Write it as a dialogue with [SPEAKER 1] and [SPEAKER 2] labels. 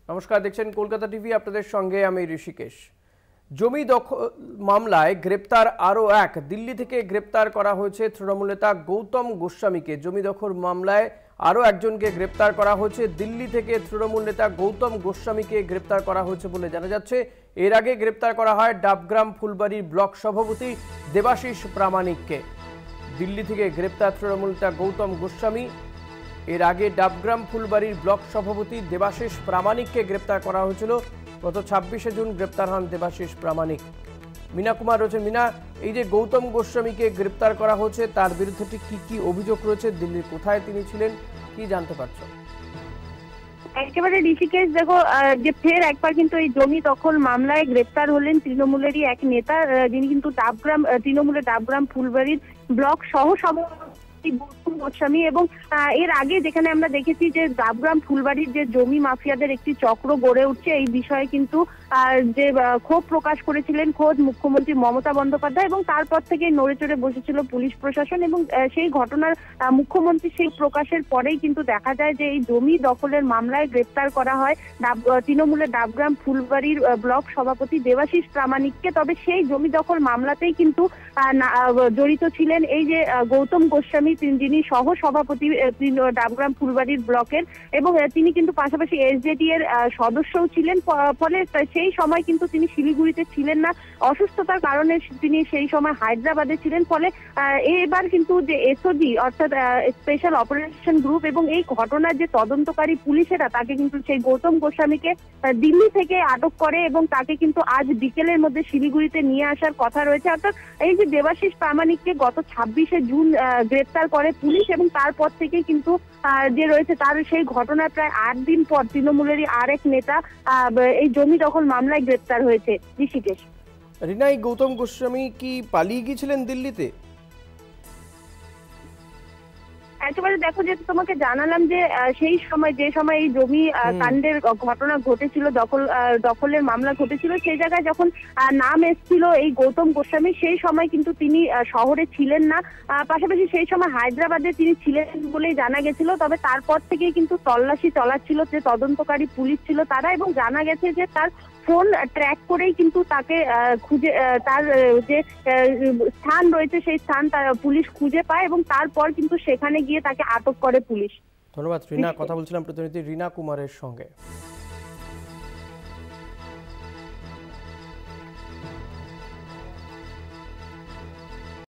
[SPEAKER 1] নমস্কার, দেখছেন কলকাতা টিভি, আপনাদের সঙ্গে আমি ঋষিকেশ। জমি দখল মামলায় গ্রেপ্তার আরও এক, দিল্লি থেকে গ্রেপ্তার করা হয়েছে তৃণমূল নেতা গৌতম গোস্বামীকে। জমি দখল মামলায় আরও একজনকে গ্রেপ্তার করা হয়েছে, দিল্লি থেকে তৃণমূল নেতা গৌতম গোস্বামীকে গ্রেপ্তার করা হয়েছে বলে জানা যাচ্ছে। এর আগে গ্রেপ্তার করা হয় ডাবগ্রাম ফুলবাড়ির ব্লক সভাপতি দেবাশিস প্রামাণিককে। দিল্লি থেকে গ্রেপ্তার তৃণমূল নেতা গৌতম গোস্বামী। এর আগে ডাবগ্রাম ফুলবাড়ির ব্লক সভাপতি দেবাশিস প্রামাণিককে গ্রেপ্তার করা হয়েছিল। গত 26শে জুন গ্রেপ্তার হন দেবাশিস প্রামাণিক। মীনা কুমার রয়েছে। মীনা, এই যে গৌতম গোস্বামীকে গ্রেপ্তার করা হয়েছে, তার বিরুদ্ধে ঠিক কি অভিযোগ রয়েছে, দিল্লির কোথায় তিনি ছিলেন, কি জানতে পারছো?
[SPEAKER 2] একেবারে ঋষিকেশ, দেখো যে ফের একবার কিন্তু এই জমি দখল মামলায় গ্রেপ্তার হলেন তৃণমূলেরই এক নেতা, যিনি কিন্তু তৃণমূলের ডাবগ্রাম ফুলবাড়ির ব্লক সহ সভাপতি গৌতম গোস্বামী। এবং এর আগে যেখানে আমরা দেখেছি যে ডাবগ্রাম ফুলবাড়ির যে জমি মাফিয়াদের একটি চক্র গড়ে উঠছে, এই বিষয়ে কিন্তু যে ক্ষোভ প্রকাশ করেছিলেন খোদ মুখ্যমন্ত্রী মমতা বন্দ্যোপাধ্যায়, এবং তারপর থেকে নড়ে চড়ে বসেছিল পুলিশ প্রশাসন। এবং সেই ঘটনার মুখ্যমন্ত্রী সেই প্রকাশের পরেই কিন্তু দেখা যায় যে এই জমি দখলের মামলায় গ্রেপ্তার করা হয় তৃণমূলের ডাবগ্রাম ফুলবাড়ির ব্লক সভাপতি দেবাশিস প্রামাণিককে। তবে সেই জমি দখল মামলাতেই কিন্তু জড়িত ছিলেন এই যে গৌতম গোস্বামী, যিনি সহ সভাপতি ডাবগ্রাম ফুলবাড়ির ব্লকের, এবং তিনি কিন্তু পাশাপাশি এসজেডি এর সদস্যও ছিলেন। ফলে সেই সময় কিন্তু তিনি শিলিগুড়িতে ছিলেন না, অসুস্থতার কারণে তিনি সেই সময় হায়দ্রাবাদে ছিলেন। ফলে এবার কিন্তু যে এসওজি অর্থাৎ স্পেশাল অপারেশন গ্রুপ এবং এই ঘটনার যে তদন্তকারী পুলিশেরা, তাকে কিন্তু সেই গৌতম গোস্বামীকে দিল্লি থেকে আটক করে এবং তাকে কিন্তু আজ বিকেলের মধ্যে শিলিগুড়িতে নিয়ে আসার কথা রয়েছে। অর্থাৎ এই যে দেবাশিস প্রামাণিককে গত 26শে জুন গ্রেপ্তার করে পুলিশ, এবং তারপর থেকে কিন্তু যে রয়েছে তার সেই ঘটনার প্রায় 8 দিন পর তৃণমূলেরই আরেক নেতা এই জমি দখল মামলায় গ্রেপ্তার হয়েছে। ঋষিকেশ,
[SPEAKER 1] রিনা, এই গৌতম গোস্বামী কি পালিয়ে গিয়েছিলেন দিল্লিতে?
[SPEAKER 2] একেবারে দেখো, যে তোমাকে জানালাম যে সেই সময় যে সময় এই জমি কাণ্ডের ঘটনা ঘটেছিল, দখলের মামলা ঘটেছিল, সেই জায়গায় যখন নাম এসেছিল এই গৌতম গোস্বামী, সেই সময় কিন্তু তিনি শহরে ছিলেন না। পাশাপাশি সেই সময় হায়দ্রাবাদে তিনি ছিলেন বলেই জানা গেছিল। তবে তারপর থেকেই কিন্তু তল্লাশি চালাচ্ছিল যে তদন্তকারী পুলিশ ছিল তারা, এবং জানা গেছে যে তার ফোন ট্র্যাক করেই কিন্তু তাকে খুঁজে, তার যে স্থান রয়েছে সেই স্থান পুলিশ খুঁজে পায়, এবং তারপর কিন্তু সেখানে গিয়ে তাকে আটক করে পুলিশ।
[SPEAKER 1] ধন্যবাদ রিনা, কথা বলছিলাম প্রতিনিধি রিনা কুমারের সঙ্গে।